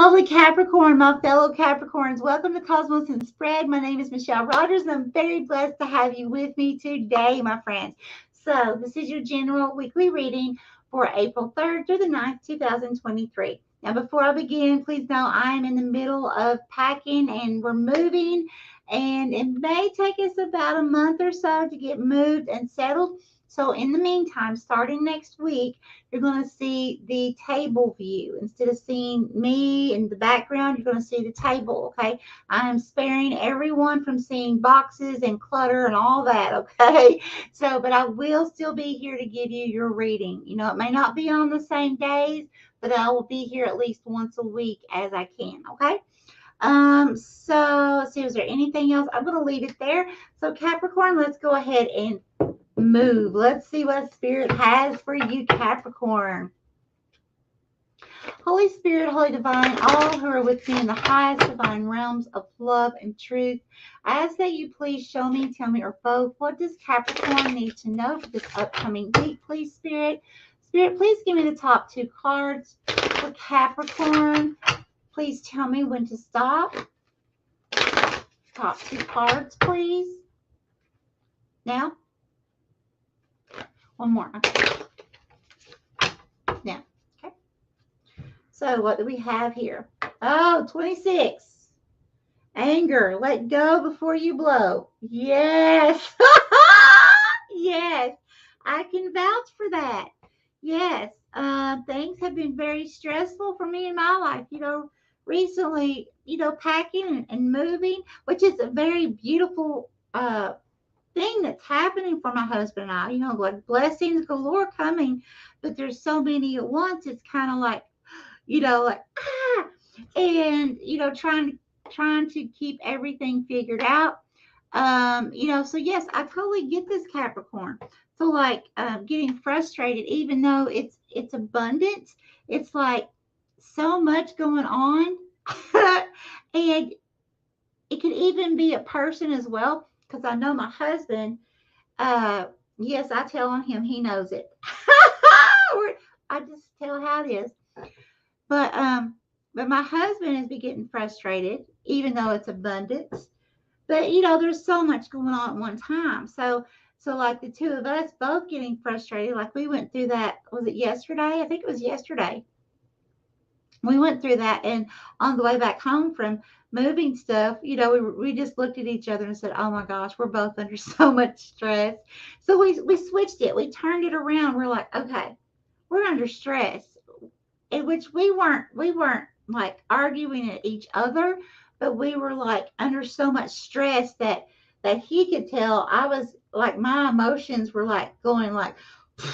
Holy Capricorn, my fellow Capricorns, welcome to Cosmos and Spread. My name is Michelle Rogers, and I'm very blessed to have you with me today, my friends. So this is your general weekly reading for April 3rd through the 9th, 2023. Now, before I begin, please know I am in the middle of packing and we're moving, and it may take us about a month or so to get moved and settled. So in the meantime, starting next week, you're going to see the table view. Instead of seeing me in the background, you're going to see the table, okay? I am sparing everyone from seeing boxes and clutter and all that, okay? So, but I will still be here to give you your reading. You know, it may not be on the same days, but I will be here at least once a week as I can, okay? So let's see, is there anything else? I'm going to leave it there. So Capricorn, let's go ahead and move. Let's see what Spirit has for you, Capricorn. Holy Spirit, Holy Divine, all who are with me in the highest divine realms of love and truth, I ask that you please show me, tell me, or both, what does Capricorn need to know for this upcoming week, please, Spirit? Spirit, please give me the top two cards for Capricorn. Please tell me when to stop. Top two cards, please. Now. One more. Okay. Now, okay. So what do we have here? Oh, 26. Anger. Let go before you blow. Yes. Yes. I can vouch for that. Yes. Things have been very stressful for me in my life. You know, recently, you know, packing and moving, which is a very beautiful thing that's happening for my husband and I, you know, like blessings galore coming, but there's so many at once. It's kind of like, you know, like and you know, trying to keep everything figured out. You know, so yes, I totally get this, Capricorn. So like getting frustrated, even though it's abundance, it's like so much going on, and it could even be a person as well. Because I know my husband, yes, I tell on him, he knows it. I just tell how it is. But my husband is getting frustrated, even though it's abundance. But you know, there's so much going on at one time. So like the two of us both getting frustrated, like we went through that, was it yesterday? I think it was yesterday. We went through that, and on the way back home from moving stuff, you know, we just looked at each other and said, oh my gosh, we're both under so much stress. So we switched it. We turned it around. We're like, okay, we're under stress, in which we weren't like arguing at each other, but we were like under so much stress that he could tell I was like, my emotions were like going like through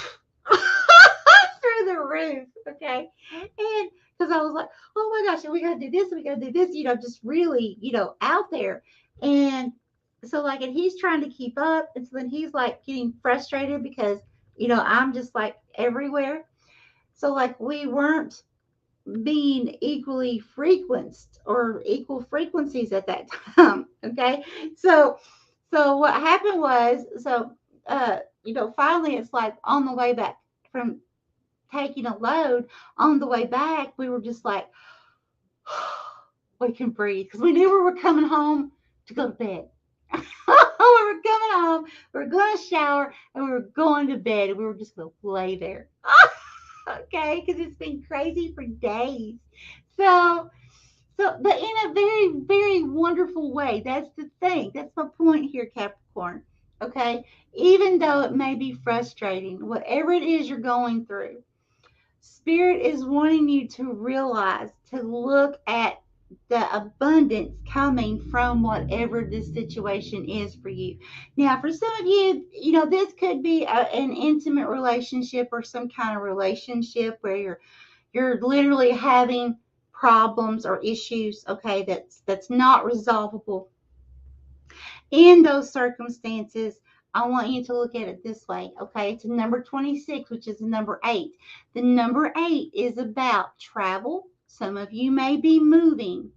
the roof. Okay. And because I was like, oh my gosh, we got to do this, we got to do this, you know, just really, you know, out there. And so like, and he's trying to keep up. And so then he's like getting frustrated because, you know, I'm just like everywhere. So like we weren't being equally frequenced or equal frequencies at that time. Okay. So what happened was, you know, finally it's like on the way back from taking a load, on the way back, we were just like, we can breathe, because we knew we were coming home to go to bed. We were coming home, we were going to shower, and we were going to bed, and we were just going to lay there. Okay, because it's been crazy for days. So, but in a very, very wonderful way. That's the thing. That's my point here, Capricorn. Okay, even though it may be frustrating, whatever it is you're going through, Spirit is wanting you to realize, to look at the abundance coming from whatever this situation is for you. Now, for some of you, you know, this could be an intimate relationship or some kind of relationship where you're literally having problems or issues, okay, that's not resolvable. In those circumstances, I want you to look at it this way, okay? It's number 26, which is the number 8. The number 8 is about travel. Some of you may be moving,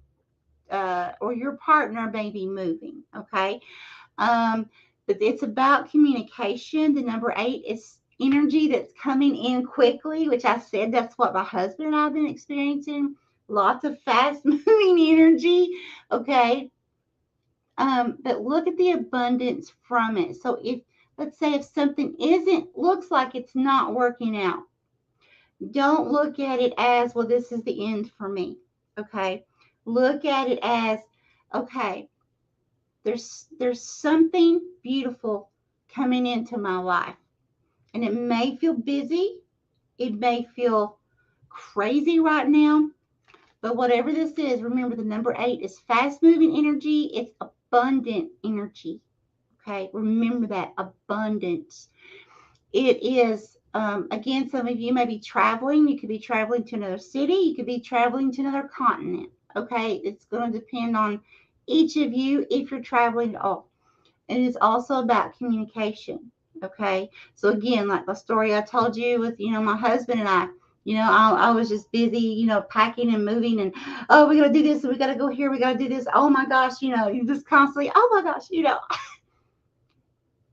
or your partner may be moving, okay? But it's about communication. The number 8 is energy that's coming in quickly, which I said that's what my husband and I have been experiencing lots of fast moving energy. Okay. But look at the abundance from it. So if, let's say if something looks like it's not working out, don't look at it as, well, this is the end for me. Okay. Look at it as, okay, there's something beautiful coming into my life. And it may feel busy. It may feel crazy right now. But whatever this is, remember the number 8 is fast moving energy. It's abundant energy. Okay. Remember that abundance. It is, again, some of you may be traveling. You could be traveling to another city. You could be traveling to another continent. Okay. It's going to depend on each of you if you're traveling at all. And it's also about communication. Okay. So again, like the story I told you with, my husband and I was just busy, packing and moving and, oh, we got to do this and we got to go here. We got to do this. Oh my gosh, you just constantly, oh my gosh,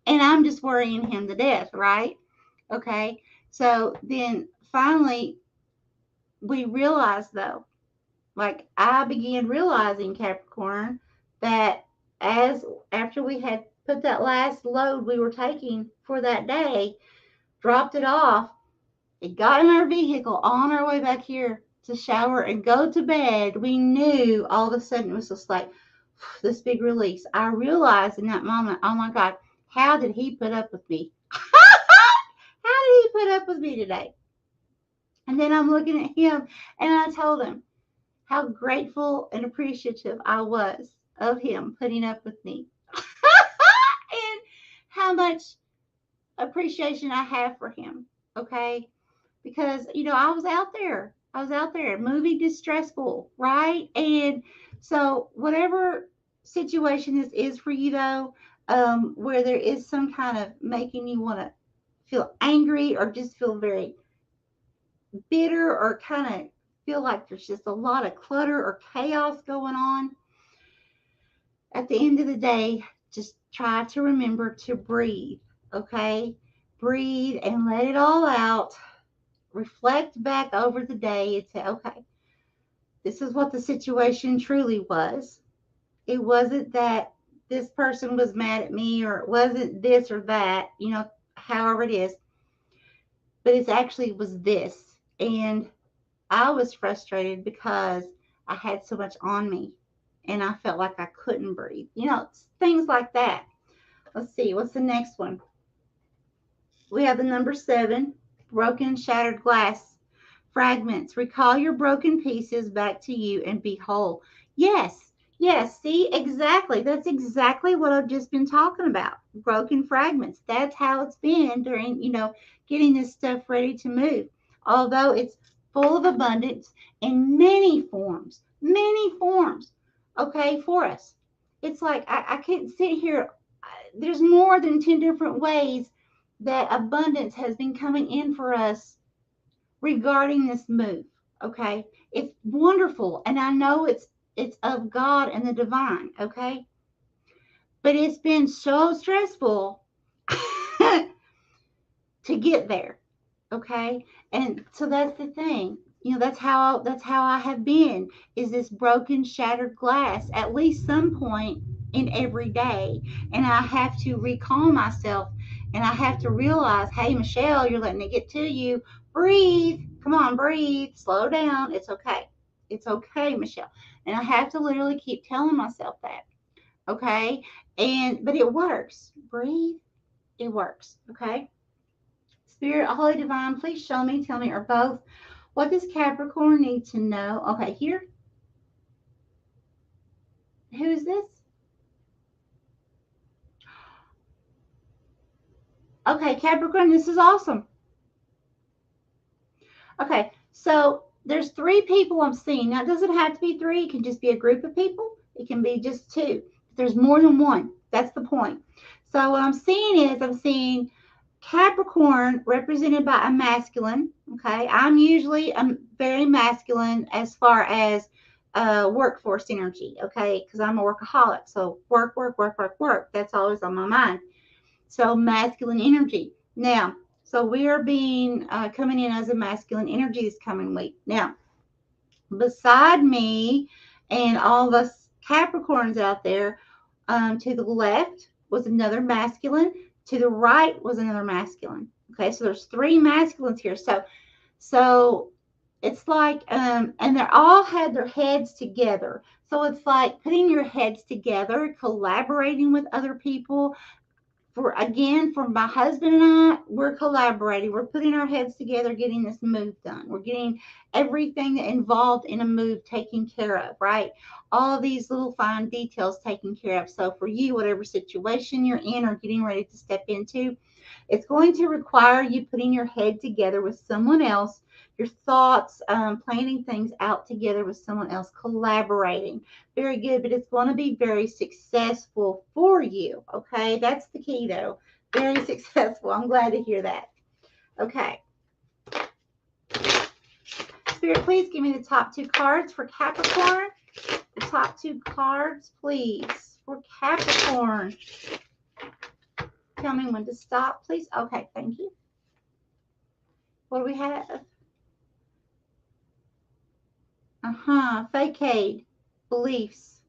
and I'm just worrying him to death. Right. Okay. So then finally we realized though, like I began realizing, Capricorn, that after we had put that last load we were taking for that day, dropped it off, it got in our vehicle on our way back here to shower and go to bed, we knew all of a sudden it was just like this big release. I realized in that moment, oh my God, how did he put up with me? How did he put up with me today? And then I'm looking at him and I told him how grateful and appreciative I was of him putting up with me. And how much appreciation I have for him. Okay. Because, I was out there. Moving is stressful, right? And so whatever situation this is for you though, where there is some kind of making you want to feel angry or just feel very bitter or kind of feel like there's just a lot of clutter or chaos going on, at the end of the day, just try to remember to breathe, okay? Breathe and let it all out. Reflect back over the day and say, okay, this is what the situation truly was. It wasn't that this person was mad at me or it wasn't this or that, however it is, but it actually was this. And I was frustrated because I had so much on me and I felt like I couldn't breathe. Things like that. Let's see, what's the next one? We have the number 7, broken, shattered glass fragments. Recall your broken pieces back to you and be whole. Yes, see, exactly. That's exactly what I've just been talking about. Broken fragments. That's how it's been during, getting this stuff ready to move. Although it's full of abundance in many forms, okay, for us. It's like I can't sit here. There's more than 10 different ways that abundance has been coming in for us regarding this move. Okay. It's wonderful. And I know it's of God and the divine. Okay. But it's been so stressful to get there. Okay. And so that's the thing. That's how I have been, is this broken, shattered glass at least some point in every day. And I have to recall myself and I have to realize, hey, Michelle, you're letting it get to you. Breathe. Come on, breathe. Slow down. It's okay. It's okay, Michelle. And I have to literally keep telling myself that. Okay. But it works. Breathe. It works. Okay. Spirit, Holy Divine, please show me, tell me, or both. What does Capricorn need to know? Okay, here. Who is this? Okay, Capricorn, this is awesome. Okay, so there's 3 people I'm seeing. Now, it doesn't have to be 3. It can just be a group of people. It can be just 2. There's more than one. That's the point. So what I'm seeing is I'm seeing Capricorn represented by a masculine. Okay, I'm usually very masculine as far as workforce energy. Okay, because I'm a workaholic. So work. That's always on my mind. So masculine energy. Now, so we are being coming in as a masculine energy this coming week. Now, beside me and all of us Capricorns out there, to the left was another masculine. To the right was another masculine. Okay, so there's 3 masculines here. So it's like, and they all had their heads together. So it's like putting your heads together, collaborating with other people. For my husband and I, we're collaborating. We're putting our heads together, getting this move done. We're getting everything involved in a move taken care of, right? All of these little fine details taken care of. So for you, whatever situation you're in or getting ready to step into, it's going to require you putting your head together with someone else, your thoughts, planning things out together with someone else, collaborating. Very good, but it's going to be very successful for you, okay? That's the key, though. Very successful. I'm glad to hear that. Okay. Spirit, please give me the top 2 cards for Capricorn. The top 2 cards, please, for Capricorn. Tell me when to stop, please. Okay, thank you. What do we have? Facade. Beliefs.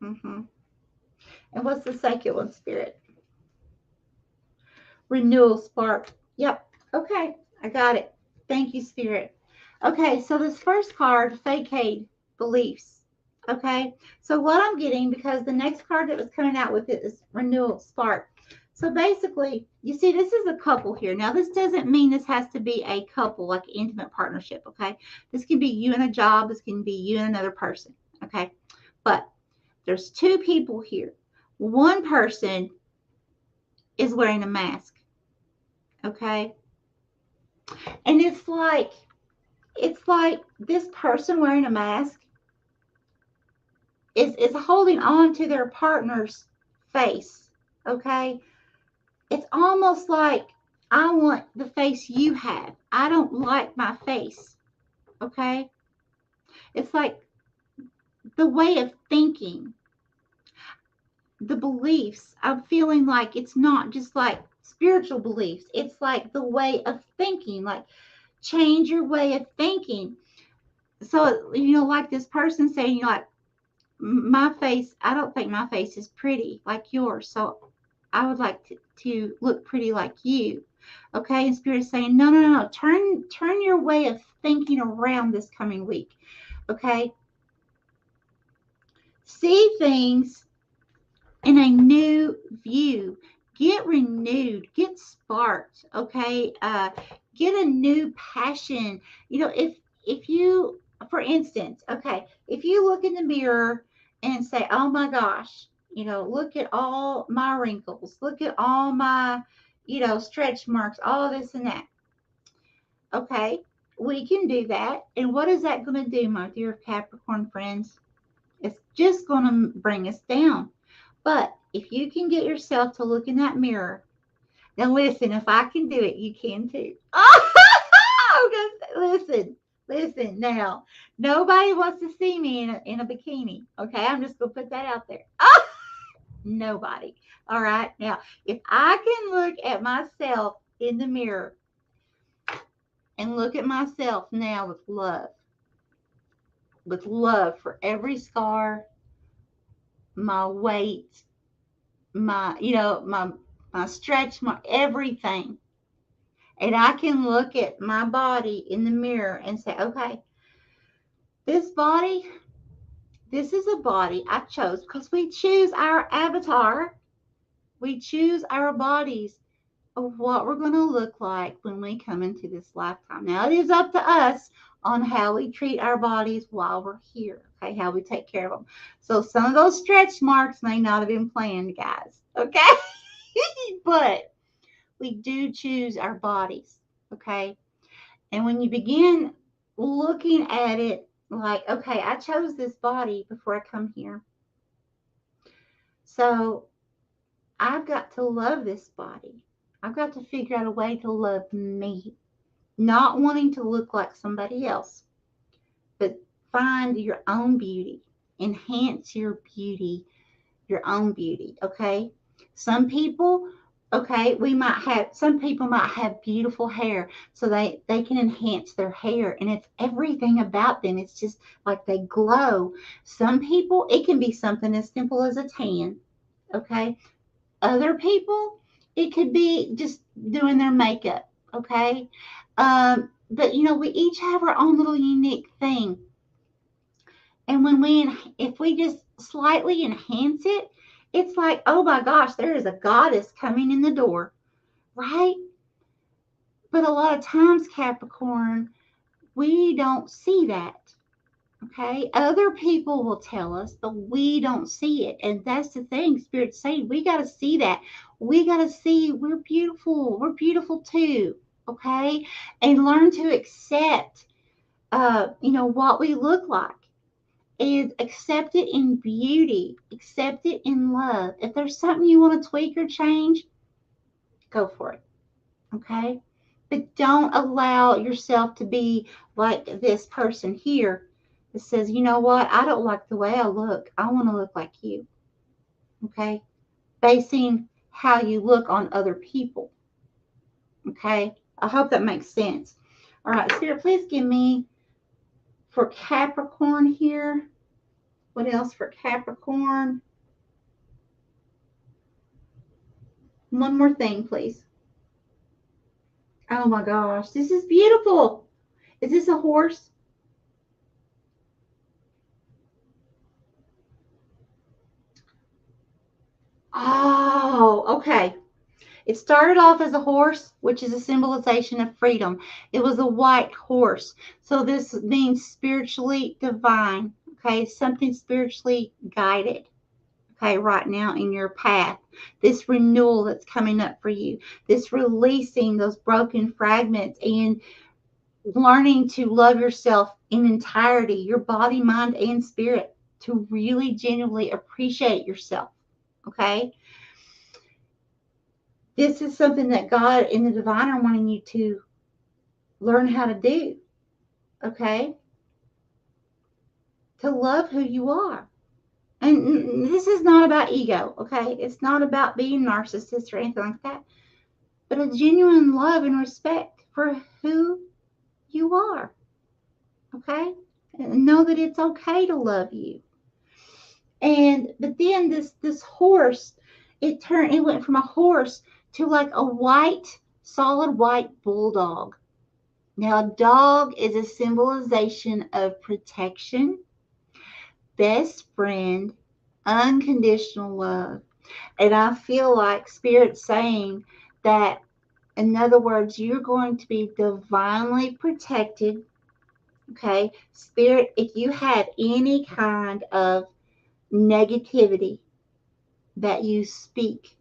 And what's the second one, Spirit? Renewal spark. Yep. Okay, I got it. Thank you, Spirit. Okay, so this first card, facade. Beliefs. Okay, so what I'm getting, because the next card that was coming out with it is renewal spark. So basically, you see, this is a couple here. Now, this doesn't mean this has to be a couple, like intimate partnership, okay? This can be you and a job. This can be you and another person, okay? But there's 2 people here. One person is wearing a mask, okay? And it's like this person wearing a mask is holding on to their partner's face, okay? It's almost like, I want the face you have. I don't like my face, okay? It's like the way of thinking, the beliefs. I'm feeling like it's not just like spiritual beliefs. It's like the way of thinking, like change your way of thinking. So, like this person saying, like, my face, I don't think my face is pretty like yours. So I would like to look pretty like you. Okay. And Spirit is saying, no. Turn your way of thinking around this coming week. Okay. See things in a new view. Get renewed. Get sparked. Okay. Get a new passion. If you, for instance, okay, if you look in the mirror and say, oh my gosh, look at all my wrinkles, look at all my, stretch marks, all this and that. Okay, we can do that. And what is that going to do, my dear Capricorn friends? It's just going to bring us down. But if you can get yourself to look in that mirror, now listen, if I can do it, you can too. Listen now. Nobody wants to see me in a bikini. Okay, I'm just going to put that out there. Nobody. All right. Now, if I can look at myself in the mirror and look at myself now with love for every scar, my weight, my stretch, my everything. And I can look at my body in the mirror and say, okay, this body, this is a body I chose, because we choose our avatar. We choose our bodies of what we're going to look like when we come into this lifetime. Now, it is up to us on how we treat our bodies while we're here, okay, how we take care of them. So some of those stretch marks may not have been planned, guys, okay? But we do choose our bodies, okay? And when you begin looking at it like, okay, I chose this body before I come here. So I've got to love this body. I've got to figure out a way to love me, not wanting to look like somebody else, but find your own beauty, enhance your beauty, your own beauty, okay? Some people Okay, some people might have beautiful hair, so they can enhance their hair, and it's everything about them. It's just like they glow. Some people, it can be something as simple as a tan. Okay, other people, it could be just doing their makeup. Okay, but we each have our own little unique thing, and if we just slightly enhance it, it's like, oh my gosh, there is a goddess coming in the door, right? But a lot of times, Capricorn, we don't see that. Okay. Other people will tell us, but we don't see it. And that's the thing, Spirit's saying, we got to see that. We got to see we're beautiful. We're beautiful too. Okay. And learn to accept, what we look like. And accept it in beauty, accept it in love. If there's something you want to tweak or change, go for it. Okay. But don't allow yourself to be like this person here that says, you know what, I don't like the way I look. I want to look like you. Okay. Basing how you look on other people. Okay. I hope that makes sense. All right, Spirit, please give me for Capricorn here. What else for Capricorn? One more thing, please. Oh my gosh, this is beautiful. Is this a horse? Oh, okay. It started off as a horse, which is a symbolization of freedom. It was a white horse. So this means spiritually divine, okay? Something spiritually guided, okay, right now in your path. This renewal that's coming up for you, this releasing those broken fragments and learning to love yourself in entirety, your body, mind, and spirit, to really genuinely appreciate yourself, okay? This is something that God and the divine are wanting you to learn how to do, okay? To love who you are. And this is not about ego, okay? It's not about being narcissist or anything like that, but a genuine love and respect for who you are, okay? And know that it's okay to love you. But then this horse, it went from a horse to like a solid white bulldog. Now, a dog is a symbolization of protection, best friend, unconditional love. And I feel like Spirit's saying that, in other words, you're going to be divinely protected. Okay. Spirit, if you have any kind of negativity that you speak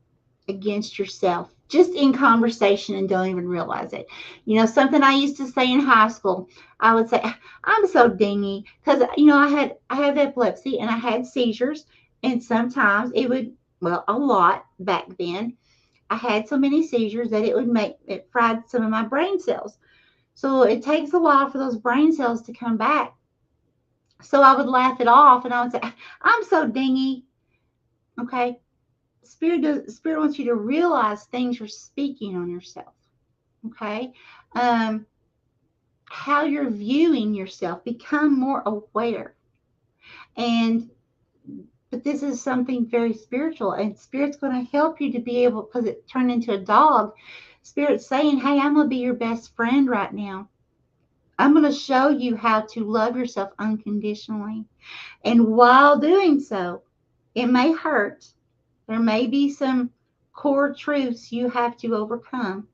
against yourself, just in conversation and don't even realize it. Something I used to say in high school, I would say, I'm so dingy, because I have epilepsy and I had seizures, and sometimes it would, well, a lot back then, I had so many seizures that it fried some of my brain cells. So it takes a while for those brain cells to come back. So I would laugh it off and I would say, I'm so dingy. Okay. Spirit wants you to realize things you're speaking on yourself. Okay. How you're viewing yourself. Become more aware. But this is something very spiritual, and Spirit's going to help you to be able, because it turned into a dog. Spirit's saying, hey, I'm going to be your best friend right now. I'm going to show you how to love yourself unconditionally. And while doing so, it may hurt. There may be some core truths you have to overcome.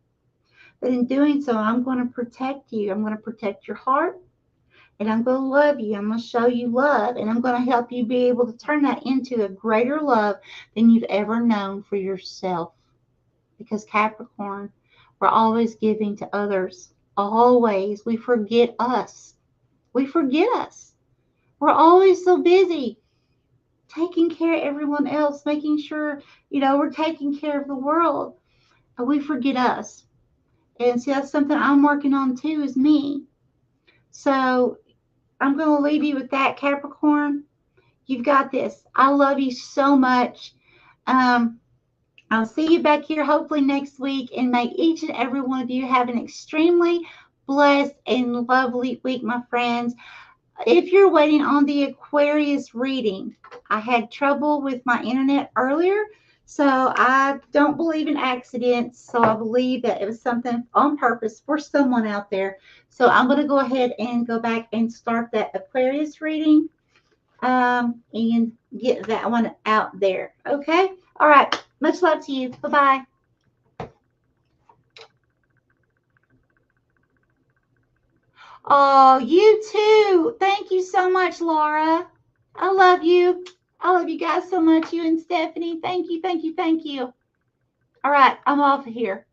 But in doing so, I'm going to protect you. I'm going to protect your heart. And I'm going to love you. I'm going to show you love. And I'm going to help you be able to turn that into a greater love than you've ever known for yourself. Because Capricorn, we're always giving to others. Always. We forget us. We forget us. We're always so busy taking care of everyone else, making sure, we're taking care of the world. And we forget us. And see, that's something I'm working on too, is me. So I'm going to leave you with that, Capricorn. You've got this. I love you so much. I'll see you back here hopefully next week, and may each and every one of you have an extremely blessed and lovely week, my friends. If you're waiting on the Aquarius reading, I had trouble with my internet earlier, so I don't believe in accidents. So I believe that it was something on purpose for someone out there. So I'm going to go ahead and go back and start that Aquarius reading and get that one out there. Okay? All right. Much love to you. Bye-bye. Oh, you too. Thank you so much, Laura. I love you. I love you guys so much, you and Stephanie. Thank you, thank you, thank you. All right, I'm off of here.